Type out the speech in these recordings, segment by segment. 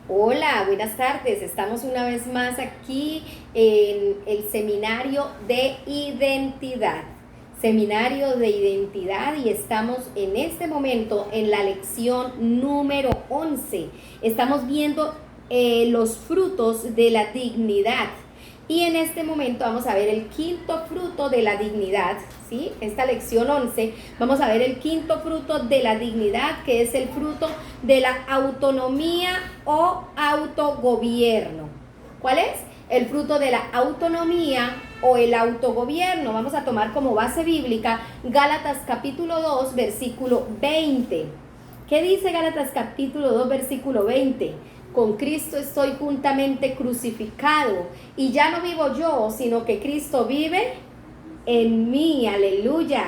Hola, buenas tardes. Estamos una vez más aquí en el seminario de identidad. Seminario de identidad y estamos en este momento en la lección número 11. Estamos viendo los frutos de la dignidad. Y en este momento vamos a ver el quinto fruto de la dignidad, ¿sí? Esta lección 11, vamos a ver el quinto fruto de la dignidad, que es el fruto de la autonomía o autogobierno. ¿Cuál es? El fruto de la autonomía o el autogobierno. Vamos a tomar como base bíblica Gálatas capítulo 2, versículo 20. ¿Qué dice Gálatas capítulo 2, versículo 20? Con Cristo estoy juntamente crucificado y ya no vivo yo, sino que Cristo vive en mí. Aleluya.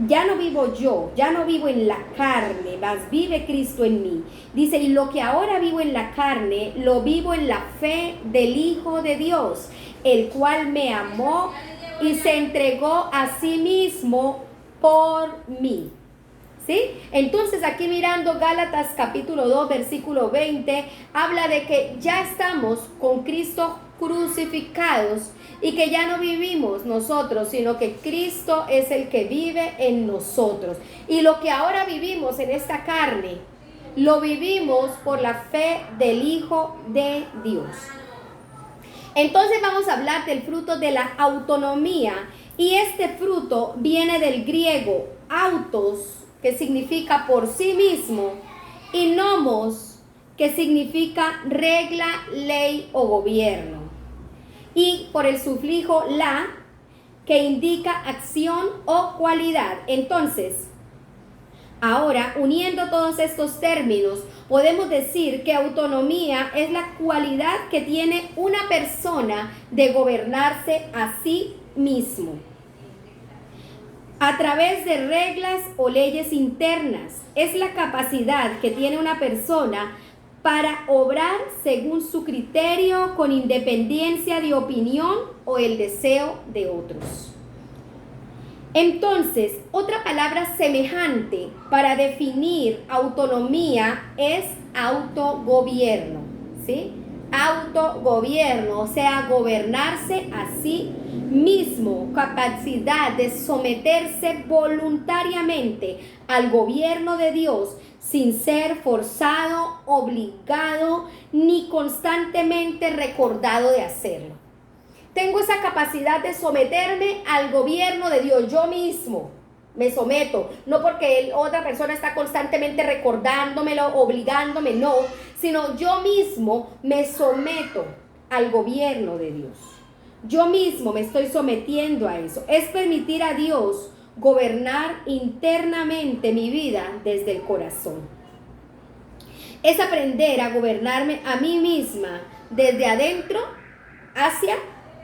Ya no vivo yo, ya no vivo en la carne, mas vive Cristo en mí. Dice, y lo que ahora vivo en la carne, lo vivo en la fe del Hijo de Dios, el cual me amó y se entregó a sí mismo por mí. ¿Sí? Entonces aquí mirando Gálatas capítulo 2 versículo 20 habla de que ya estamos con Cristo crucificados y que ya no vivimos nosotros, sino que Cristo es el que vive en nosotros. Y lo que ahora vivimos en esta carne, lo vivimos por la fe del Hijo de Dios. Entonces vamos a hablar del fruto de la autonomía y este fruto viene del griego autos, que significa por sí mismo, y nomos, que significa regla, ley o gobierno. Y por el sufijo la, que indica acción o cualidad. Entonces, ahora, uniendo todos estos términos, podemos decir que autonomía es la cualidad que tiene una persona de gobernarse a sí mismo a través de reglas o leyes internas. Es la capacidad que tiene una persona para obrar según su criterio, con independencia de opinión o el deseo de otros. Entonces, otra palabra semejante para definir autonomía es autogobierno, ¿sí? Autogobierno, o sea, gobernarse a sí mismo, capacidad de someterse voluntariamente al gobierno de Dios sin ser forzado, obligado, ni constantemente recordado de hacerlo. Tengo esa capacidad de someterme al gobierno de Dios. Yo mismo me someto, no porque otra persona está constantemente recordándomelo, obligándome, no, sino yo mismo me someto al gobierno de Dios. Yo mismo me estoy sometiendo a eso. Es permitir a Dios gobernar internamente mi vida desde el corazón. Es aprender a gobernarme a mí misma desde adentro hacia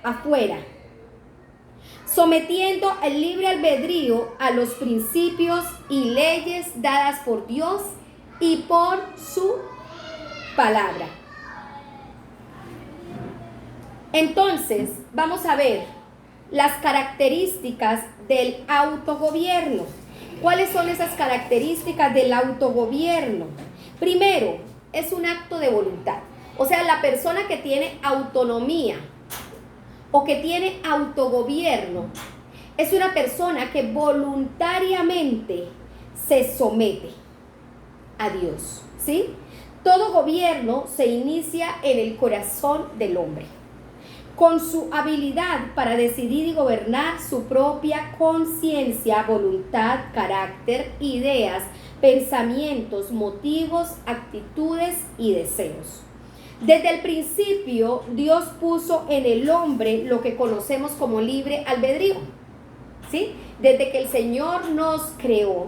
afuera, sometiendo el libre albedrío a los principios y leyes dadas por Dios y por su palabra. Entonces, vamos a ver las características del autogobierno. ¿Cuáles son esas características del autogobierno? Primero, es un acto de voluntad. O sea, la persona que tiene autonomía o que tiene autogobierno es una persona que voluntariamente se somete a Dios, ¿sí? Todo gobierno se inicia en el corazón del hombre, con su habilidad para decidir y gobernar su propia conciencia, voluntad, carácter, ideas, pensamientos, motivos, actitudes y deseos. Desde el principio, Dios puso en el hombre lo que conocemos como libre albedrío, ¿sí? Desde que el Señor nos creó,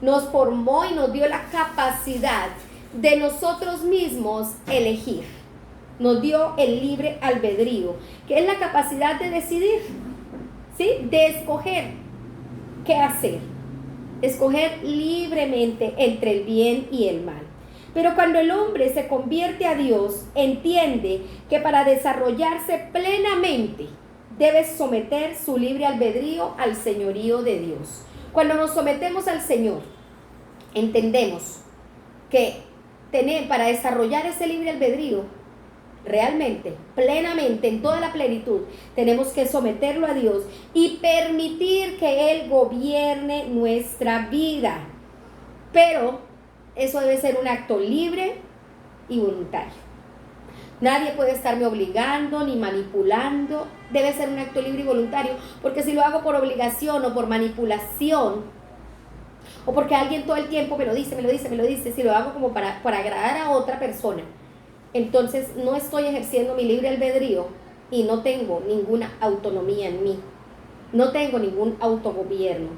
nos formó y nos dio la capacidad de nosotros mismos elegir. Nos dio el libre albedrío, que es la capacidad de decidir, ¿sí? De escoger qué hacer. Escoger libremente entre el bien y el mal. Pero cuando el hombre se convierte a Dios, entiende que para desarrollarse plenamente debe someter su libre albedrío al señorío de Dios. Cuando nos sometemos al Señor, entendemos que para desarrollar ese libre albedrío, realmente, plenamente, en toda la plenitud, tenemos que someterlo a Dios y permitir que Él gobierne nuestra vida. Pero eso debe ser un acto libre y voluntario. Nadie puede estarme obligando ni manipulando. Debe ser un acto libre y voluntario, porque si lo hago por obligación o por manipulación, o porque alguien todo el tiempo me lo dice, si lo hago como para agradar a otra persona, entonces no estoy ejerciendo mi libre albedrío y no tengo ninguna autonomía en mí. No tengo ningún autogobierno.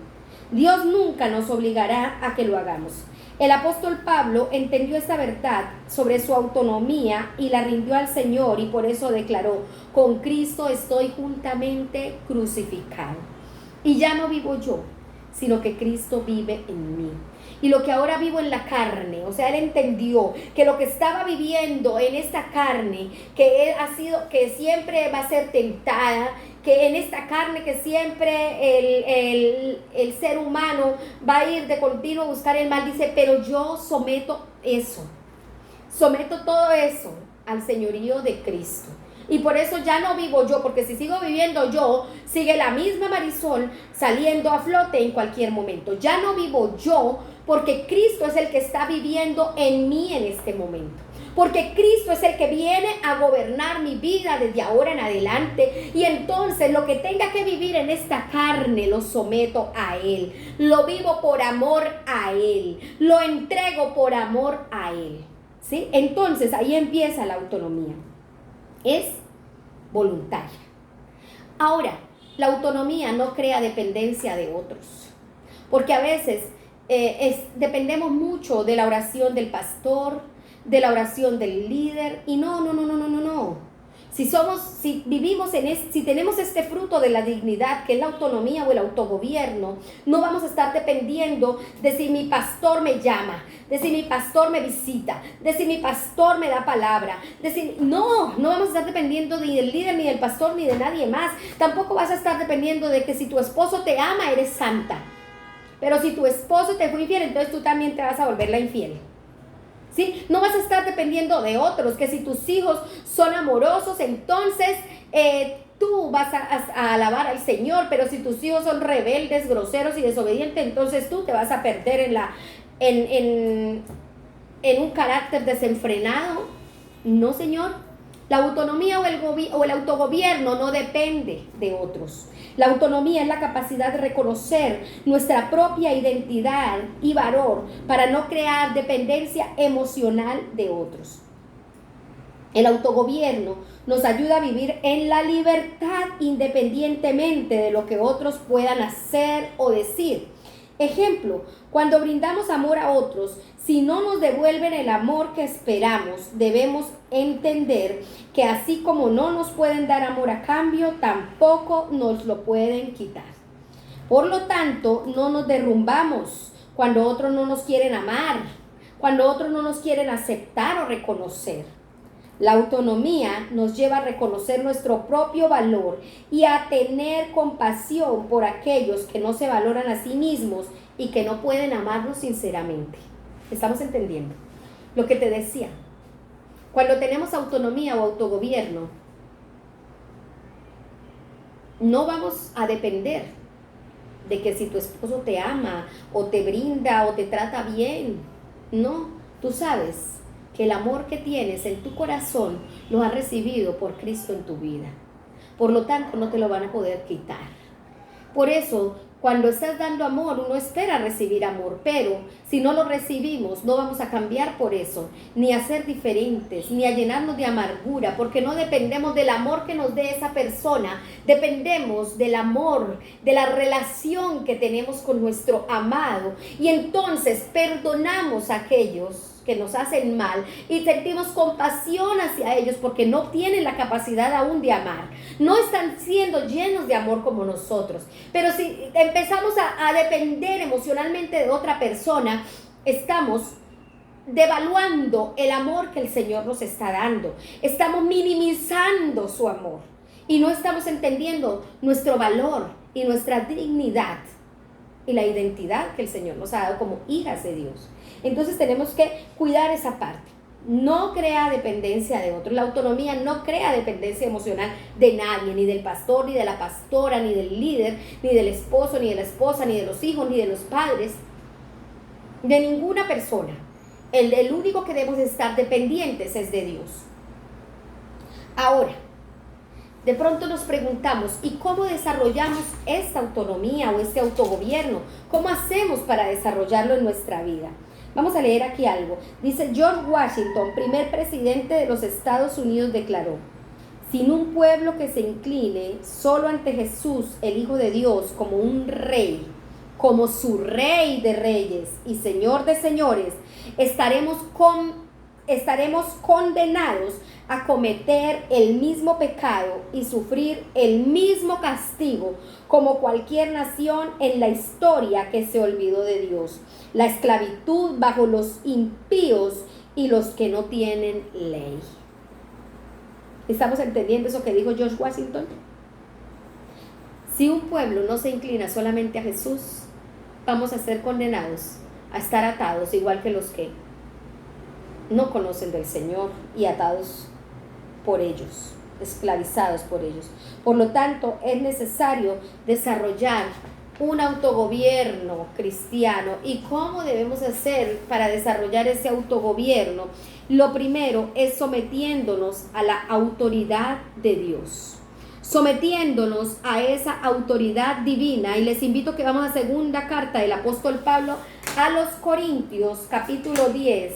Dios nunca nos obligará a que lo hagamos. El apóstol Pablo entendió esta verdad sobre su autonomía y la rindió al Señor, y por eso declaró: con Cristo estoy juntamente crucificado. Y ya no vivo yo, sino que Cristo vive en mí. Y lo que ahora vivo en la carne, o sea, él entendió que lo que estaba viviendo en esta carne, que siempre va a ser tentada, que en esta carne que siempre el ser humano va a ir de continuo a buscar el mal, dice, pero yo someto todo eso al señorío de Cristo. Y por eso ya no vivo yo, porque si sigo viviendo yo, sigue la misma Marisol saliendo a flote en cualquier momento. Ya no vivo yo, porque Cristo es el que está viviendo en mí en este momento. Porque Cristo es el que viene a gobernar mi vida desde ahora en adelante. Y entonces lo que tenga que vivir en esta carne lo someto a Él. Lo vivo por amor a Él. Lo entrego por amor a Él. ¿Sí? Entonces ahí empieza la autonomía. Es voluntaria. Ahora, la autonomía no crea dependencia de otros. Porque a veces dependemos mucho de la oración del pastor, de la oración del líder, y no. Si tenemos este fruto de la dignidad, que es la autonomía o el autogobierno, no vamos a estar dependiendo de si mi pastor me llama, de si mi pastor me visita, de si mi pastor me da palabra, no vamos a estar dependiendo ni del líder, ni del pastor, ni de nadie más. Tampoco vas a estar dependiendo de que si tu esposo te ama, eres santa. Pero si tu esposo te fue infiel, entonces tú también te vas a volver la infiel. ¿Sí? No vas a estar dependiendo de otros, que si tus hijos son amorosos, entonces tú vas a alabar al Señor, pero si tus hijos son rebeldes, groseros y desobedientes, entonces tú te vas a perder en un carácter desenfrenado. No, Señor. La autonomía o el autogobierno no depende de otros. La autonomía es la capacidad de reconocer nuestra propia identidad y valor para no crear dependencia emocional de otros. El autogobierno nos ayuda a vivir en la libertad independientemente de lo que otros puedan hacer o decir. Ejemplo, cuando brindamos amor a otros, si no nos devuelven el amor que esperamos, debemos entender que así como no nos pueden dar amor a cambio, tampoco nos lo pueden quitar. Por lo tanto, no nos derrumbamos cuando otros no nos quieren amar, cuando otros no nos quieren aceptar o reconocer. La autonomía nos lleva a reconocer nuestro propio valor y a tener compasión por aquellos que no se valoran a sí mismos y que no pueden amarnos sinceramente. ¿Estamos entendiendo? Lo que te decía, cuando tenemos autonomía o autogobierno, no vamos a depender de que si tu esposo te ama o te brinda o te trata bien. No, tú sabes que el amor que tienes en tu corazón lo has recibido por Cristo en tu vida. Por lo tanto, no te lo van a poder quitar. Por eso, cuando estás dando amor, uno espera recibir amor, pero si no lo recibimos, no vamos a cambiar por eso, ni a ser diferentes, ni a llenarnos de amargura, porque no dependemos del amor que nos dé esa persona, dependemos del amor, de la relación que tenemos con nuestro amado, y entonces perdonamos a aquellos que nos hacen mal y sentimos compasión hacia ellos porque no tienen la capacidad aún de amar, no están siendo llenos de amor como nosotros. Pero si empezamos a depender emocionalmente de otra persona, estamos devaluando el amor que el Señor nos está dando, estamos minimizando su amor y no estamos entendiendo nuestro valor y nuestra dignidad y la identidad que el Señor nos ha dado como hijas de Dios. Entonces tenemos que cuidar esa parte. No crea dependencia de otro. La autonomía no crea dependencia emocional de nadie, ni del pastor, ni de la pastora, ni del líder, ni del esposo, ni de la esposa, ni de los hijos, ni de los padres, de ninguna persona. El único que debemos estar dependientes es de Dios. Ahora, de pronto nos preguntamos, ¿y cómo desarrollamos esta autonomía o este autogobierno? ¿Cómo hacemos para desarrollarlo en nuestra vida? Vamos a leer aquí algo. Dice George Washington, primer presidente de los Estados Unidos, declaró: sin un pueblo que se incline solo ante Jesús, el Hijo de Dios, como un rey, como su Rey de reyes y Señor de señores, estaremos condenados a cometer el mismo pecado y sufrir el mismo castigo como cualquier nación en la historia que se olvidó de Dios. La esclavitud bajo los impíos y los que no tienen ley. ¿Estamos entendiendo eso que dijo George Washington? Si un pueblo no se inclina solamente a Jesús, vamos a ser condenados a estar atados igual que los que no conocen del Señor y atados por ellos, esclavizados por ellos. Por lo tanto, es necesario desarrollar un autogobierno cristiano. ¿Y cómo debemos hacer para desarrollar ese autogobierno? Lo primero es sometiéndonos a la autoridad de Dios, sometiéndonos a esa autoridad divina. Y les invito que vamos a segunda carta del apóstol Pablo a los Corintios, capítulo 10,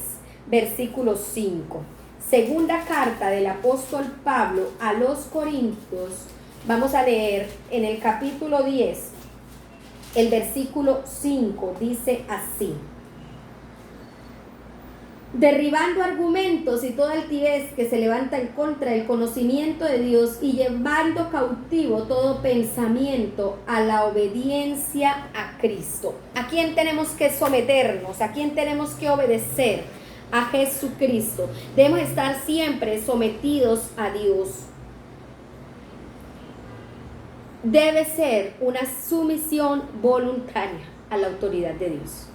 versículo 5. Segunda carta del apóstol Pablo a los Corintios, vamos a leer en el capítulo 10, el versículo 5, dice así: derribando argumentos y toda altivez que se levanta en contra del conocimiento de Dios y llevando cautivo todo pensamiento a la obediencia a Cristo. ¿A quién tenemos que someternos? ¿A quién tenemos que obedecer? A Jesucristo. Debemos estar siempre sometidos a Dios. Debe ser una sumisión voluntaria a la autoridad de Dios.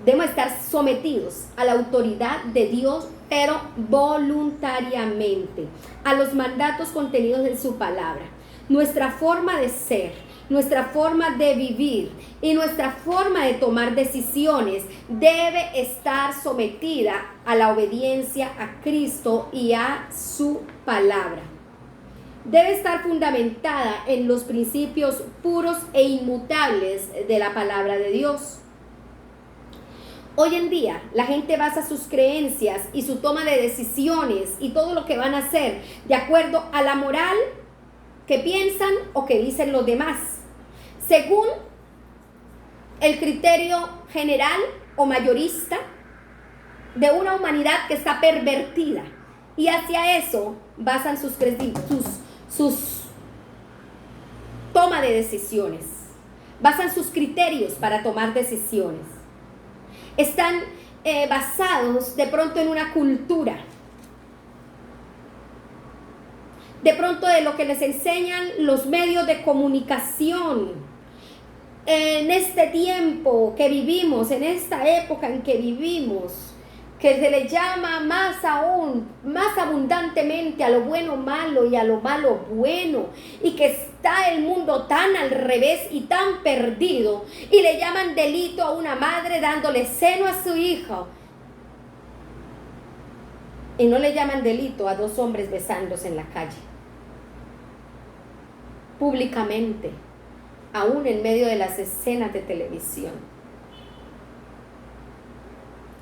Debemos estar sometidos a la autoridad de Dios, pero voluntariamente, a los mandatos contenidos en su palabra. Nuestra forma de ser, nuestra forma de vivir y nuestra forma de tomar decisiones debe estar sometida a la obediencia a Cristo y a su palabra. Debe estar fundamentada en los principios puros e inmutables de la palabra de Dios. Hoy en día la gente basa sus creencias y su toma de decisiones y todo lo que van a hacer de acuerdo a la moral que piensan o que dicen los demás, según el criterio general o mayorista de una humanidad que está pervertida, y hacia eso basan sus toma de decisiones, basan sus criterios para tomar decisiones. Están basados de pronto en una cultura, de pronto de lo que les enseñan los medios de comunicación. En este tiempo que vivimos, en esta época en que vivimos, que se le llama más aún, más abundantemente a lo bueno malo y a lo malo bueno, y que está el mundo tan al revés y tan perdido, y le llaman delito a una madre dándole seno a su hijo, y no le llaman delito a dos hombres besándose en la calle, públicamente, aún en medio de las escenas de televisión.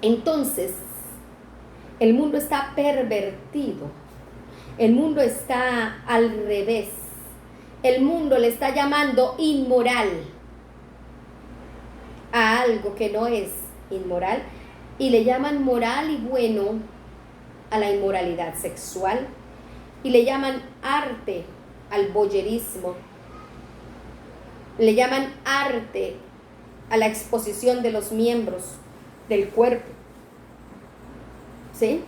Entonces, el mundo está pervertido, el mundo está al revés, el mundo le está llamando inmoral a algo que no es inmoral, y le llaman moral y bueno a la inmoralidad sexual, y le llaman arte al voyerismo, le llaman arte a la exposición de los miembros del cuerpo, ¿sí?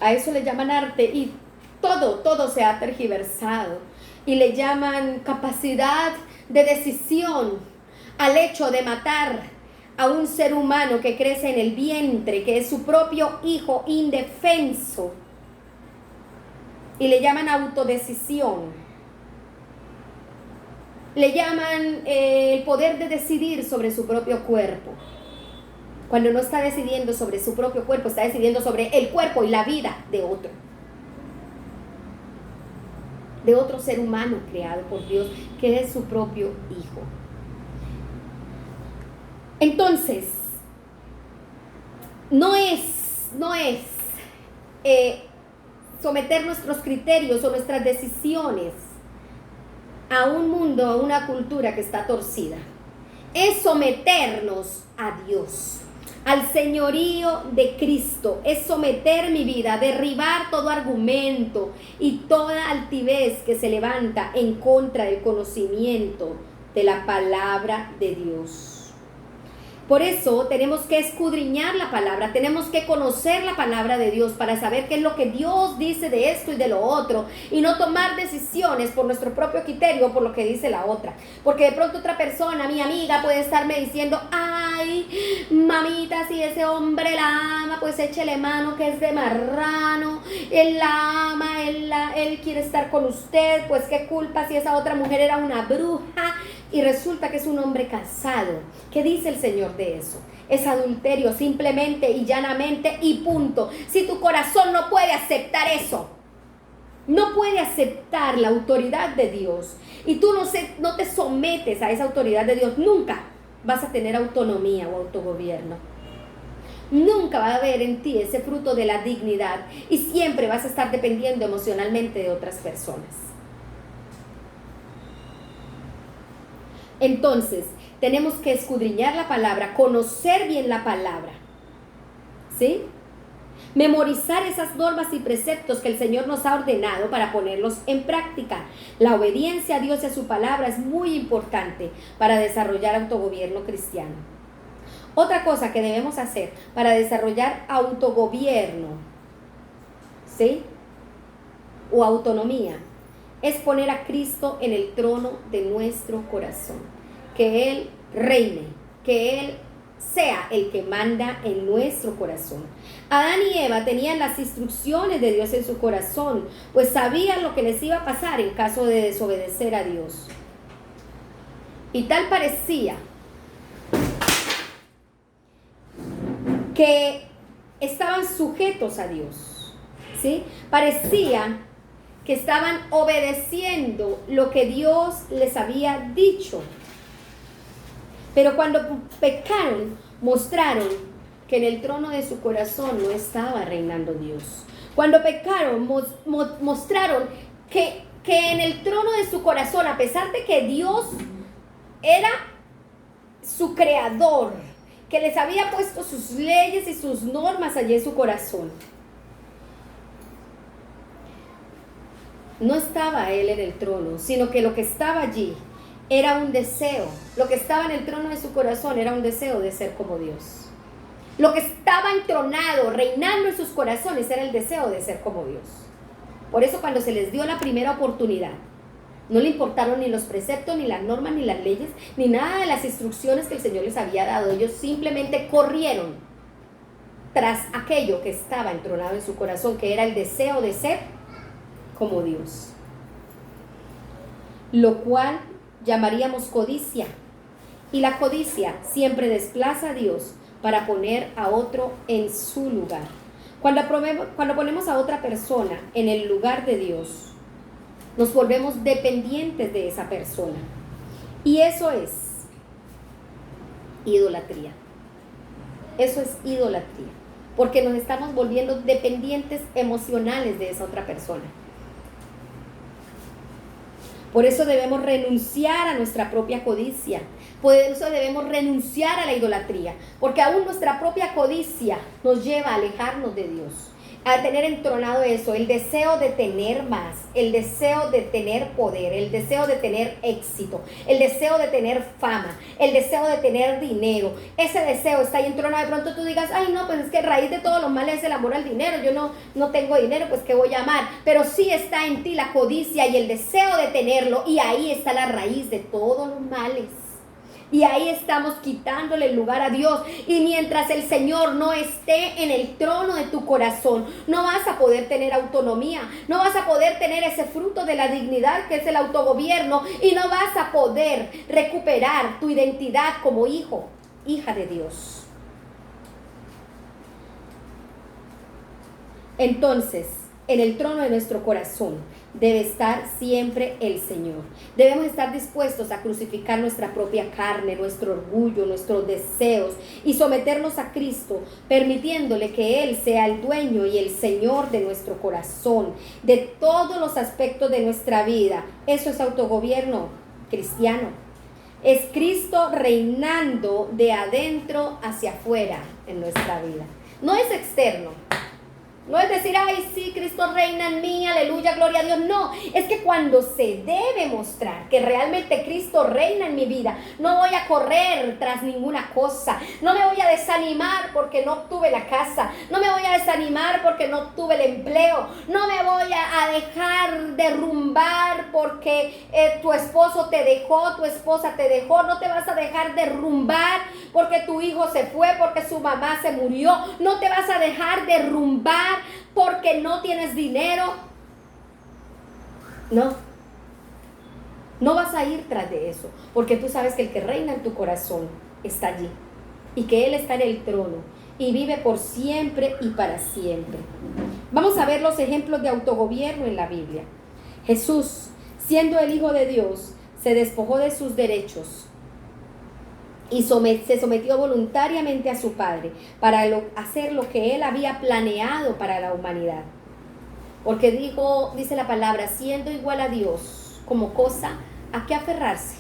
A eso le llaman arte, y todo se ha tergiversado, y le llaman capacidad de decisión al hecho de matar a un ser humano que crece en el vientre, que es su propio hijo indefenso, y le llaman autodecisión. Le llaman el poder de decidir sobre su propio cuerpo. Cuando no está decidiendo sobre su propio cuerpo, está decidiendo sobre el cuerpo y la vida de otro ser humano creado por Dios, que es su propio hijo. Entonces, no es someter nuestros criterios o nuestras decisiones a un mundo, a una cultura que está torcida. Es someternos a Dios, al señorío de Cristo. Es someter mi vida, derribar todo argumento y toda altivez que se levanta en contra del conocimiento de la palabra de Dios. Por eso tenemos que escudriñar la palabra, tenemos que conocer la palabra de Dios para saber qué es lo que Dios dice de esto y de lo otro, y no tomar decisiones por nuestro propio criterio o por lo que dice la otra. Porque de pronto otra persona, mi amiga, puede estarme diciendo: ay, mamita, si ese hombre la ama, pues échele mano que es de marrano, él la ama, él quiere estar con usted, pues qué culpa si esa otra mujer era una bruja. Y resulta que es un hombre casado. ¿Qué dice el Señor de eso? Es adulterio, simplemente y llanamente, y punto. Si tu corazón no puede aceptar eso, no puede aceptar la autoridad de Dios, y tú no te sometes a esa autoridad de Dios, nunca vas a tener autonomía o autogobierno. Nunca va a haber en ti ese fruto de la dignidad, y siempre vas a estar dependiendo emocionalmente de otras personas. Entonces, tenemos que escudriñar la palabra, conocer bien la palabra, ¿sí? Memorizar esas normas y preceptos que el Señor nos ha ordenado para ponerlos en práctica. La obediencia a Dios y a su palabra es muy importante para desarrollar autogobierno cristiano. Otra cosa que debemos hacer para desarrollar autogobierno, ¿sí?, o autonomía, es poner a Cristo en el trono de nuestro corazón. Que Él reine, que Él sea el que manda en nuestro corazón. Adán y Eva tenían las instrucciones de Dios en su corazón, pues sabían lo que les iba a pasar en caso de desobedecer a Dios. Y tal parecía que estaban sujetos a Dios, ¿sí? Parecía que estaban obedeciendo lo que Dios les había dicho. Pero cuando pecaron, mostraron que en el trono de su corazón no estaba reinando Dios. Cuando pecaron, mostraron que en el trono de su corazón, a pesar de que Dios era su creador, que les había puesto sus leyes y sus normas allí en su corazón, no estaba Él en el trono, sino que lo que estaba allí era un deseo. Lo que estaba en el trono de su corazón era un deseo de ser como Dios. Lo que estaba entronado, reinando en sus corazones, era el deseo de ser como Dios. Por eso cuando se les dio la primera oportunidad, no le importaron ni los preceptos, ni las normas, ni las leyes, ni nada de las instrucciones que el Señor les había dado. Ellos simplemente corrieron tras aquello que estaba entronado en su corazón, que era el deseo de ser como Dios. Lo cual llamaríamos codicia. Y la codicia siempre desplaza a Dios para poner a otro en su lugar. Cuando ponemos a otra persona en el lugar de Dios, nos volvemos dependientes de esa persona. Y eso es idolatría. Eso es idolatría. Porque nos estamos volviendo dependientes emocionales de esa otra persona. Por eso debemos renunciar a nuestra propia codicia. Por eso debemos renunciar a la idolatría. Porque aún nuestra propia codicia nos lleva a alejarnos de Dios. A tener entronado eso, el deseo de tener más, el deseo de tener poder, el deseo de tener éxito, el deseo de tener fama, el deseo de tener dinero. Ese deseo está ahí entronado. De pronto tú digas: ay no, pues es que raíz de todos los males es el amor al dinero. Yo no tengo dinero, pues ¿qué voy a amar? Pero sí está en ti la codicia y el deseo de tenerlo, y ahí está la raíz de todos los males. Y ahí estamos quitándole el lugar a Dios. Y mientras el Señor no esté en el trono de tu corazón, no vas a poder tener autonomía, no vas a poder tener ese fruto de la dignidad que es el autogobierno, y no vas a poder recuperar tu identidad como hijo, hija de Dios. Entonces, en el trono de nuestro corazón debe estar siempre el Señor. Debemos estar dispuestos a crucificar nuestra propia carne, nuestro orgullo, nuestros deseos, y someternos a Cristo, permitiéndole que Él sea el dueño y el Señor de nuestro corazón, de todos los aspectos de nuestra vida. Eso es autogobierno cristiano. Es Cristo reinando de adentro hacia afuera en nuestra vida. No es externo. No es decir, ay, sí, Cristo reina en mí, aleluya, gloria a Dios. No, es que cuando se debe mostrar que realmente Cristo reina en mi vida, no voy a correr tras ninguna cosa. No me voy a desanimar porque no obtuve la casa. No me voy a desanimar porque no obtuve el empleo. No me voy a dejar derrumbar porque tu esposo te dejó, tu esposa te dejó. No te vas a dejar derrumbar porque tu hijo se fue, porque su mamá se murió. No te vas a dejar derrumbar porque no tienes dinero. No vas a ir tras de eso, porque tú sabes que el que reina en tu corazón está allí, y que Él está en el trono y vive por siempre y para siempre. Vamos a ver los ejemplos de autogobierno en la Biblia. Jesús, siendo el Hijo de Dios, se despojó de sus derechos y se sometió voluntariamente a su Padre para hacer lo que Él había planeado para la humanidad. Porque dice la palabra, siendo igual a Dios como cosa a qué aferrarse.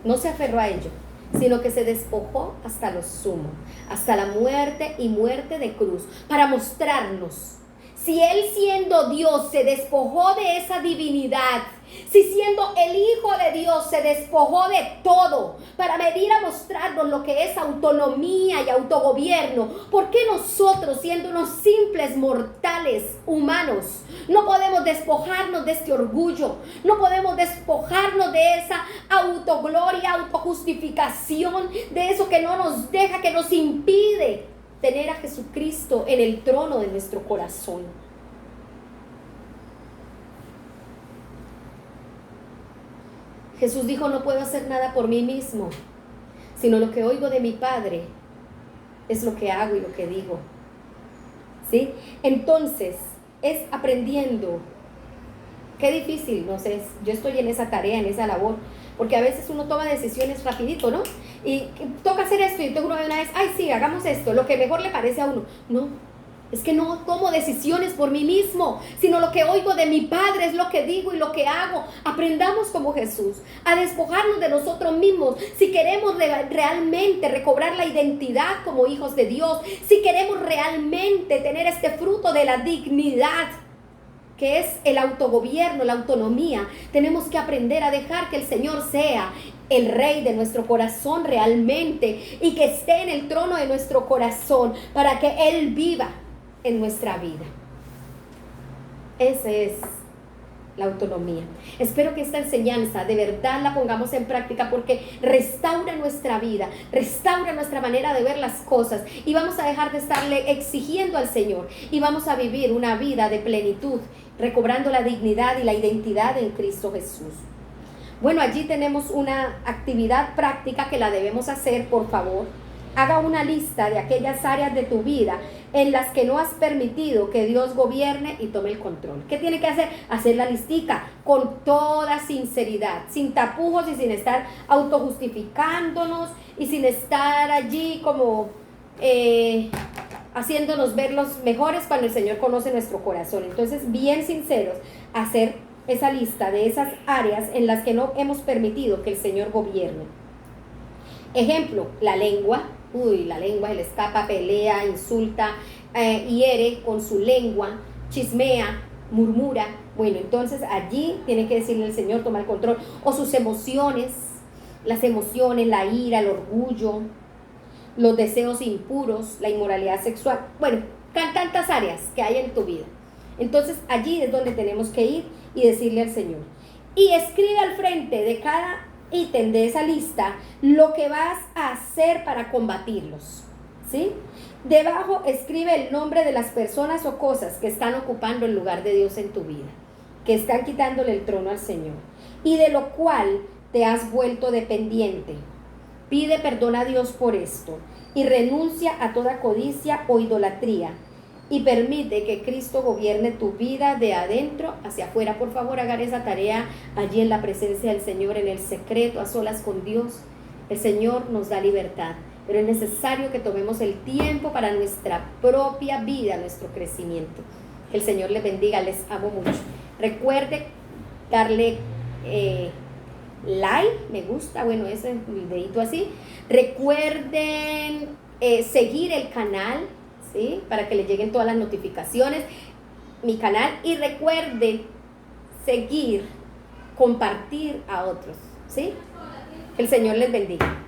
No se aferró a ello, sino que se despojó hasta lo sumo, hasta la muerte y muerte de cruz, para mostrarnos. Si Él siendo Dios se despojó de esa divinidad, si siendo el Hijo de Dios se despojó de todo para venir a mostrarnos lo que es autonomía y autogobierno, ¿por qué nosotros, siendo unos simples mortales humanos, no podemos despojarnos de este orgullo? No podemos despojarnos de esa autogloria, autojustificación, de eso que no nos deja, que nos impide tener a Jesucristo en el trono de nuestro corazón. Jesús dijo, no puedo hacer nada por mí mismo, sino lo que oigo de mi Padre es lo que hago y lo que digo. ¿Sí? Entonces, es aprendiendo. Qué difícil, no sé, yo estoy en esa tarea, en esa labor, porque a veces uno toma decisiones rapidito, ¿no? Y toca hacer esto, y entonces uno de una vez, ay, sí, hagamos esto, lo que mejor le parece a uno. No, es que no tomo decisiones por mí mismo, sino lo que oigo de mi Padre es lo que digo y lo que hago. Aprendamos como Jesús a despojarnos de nosotros mismos si queremos realmente recobrar la identidad como hijos de Dios, si queremos realmente tener este fruto de la dignidad que es el autogobierno, la autonomía. Tenemos que aprender a dejar que el Señor sea el Rey de nuestro corazón realmente, y que esté en el trono de nuestro corazón para que Él viva en nuestra vida. Esa es la autonomía. Espero que esta enseñanza de verdad la pongamos en práctica, porque restaura nuestra vida, restaura nuestra manera de ver las cosas, y vamos a dejar de estarle exigiendo al Señor, y vamos a vivir una vida de plenitud, recobrando la dignidad y la identidad en Cristo Jesús. Bueno, allí tenemos una actividad práctica que la debemos hacer. Por favor, haga una lista de aquellas áreas de tu vida en las que no has permitido que Dios gobierne y tome el control. ¿Qué tiene que hacer? Hacer la listica con toda sinceridad, sin tapujos y sin estar autojustificándonos y sin estar allí como haciéndonos ver los mejores cuando el Señor conoce nuestro corazón. Entonces, bien sinceros, hacer esa lista de esas áreas en las que no hemos permitido que el Señor gobierne. Ejemplo, la lengua. La lengua se le escapa, pelea, insulta, hiere con su lengua, chismea, murmura. Bueno, entonces allí tiene que decirle al Señor, toma el control. O sus emociones, las emociones, la ira, el orgullo, los deseos impuros, la inmoralidad sexual. Bueno, tantas áreas que hay en tu vida. Entonces allí es donde tenemos que ir y decirle al Señor. Y escribe al frente de cada ítem de esa lista lo que vas a hacer para combatirlos, ¿sí? Debajo escribe el nombre de las personas o cosas que están ocupando el lugar de Dios en tu vida, que están quitándole el trono al Señor y de lo cual te has vuelto dependiente. Pide perdón a Dios por esto y renuncia a toda codicia o idolatría y permite que Cristo gobierne tu vida de adentro hacia afuera. Por favor, hagan esa tarea allí en la presencia del Señor, en el secreto, a solas con Dios. El Señor nos da libertad, pero es necesario que tomemos el tiempo para nuestra propia vida, nuestro crecimiento. Que el Señor les bendiga, les amo mucho. Recuerde darle like, me gusta, bueno, ese videito así. Recuerden seguir el canal, ¿sí? Para que les lleguen todas las notificaciones, mi canal, y recuerden seguir, compartir a otros, ¿sí? Que el Señor les bendiga.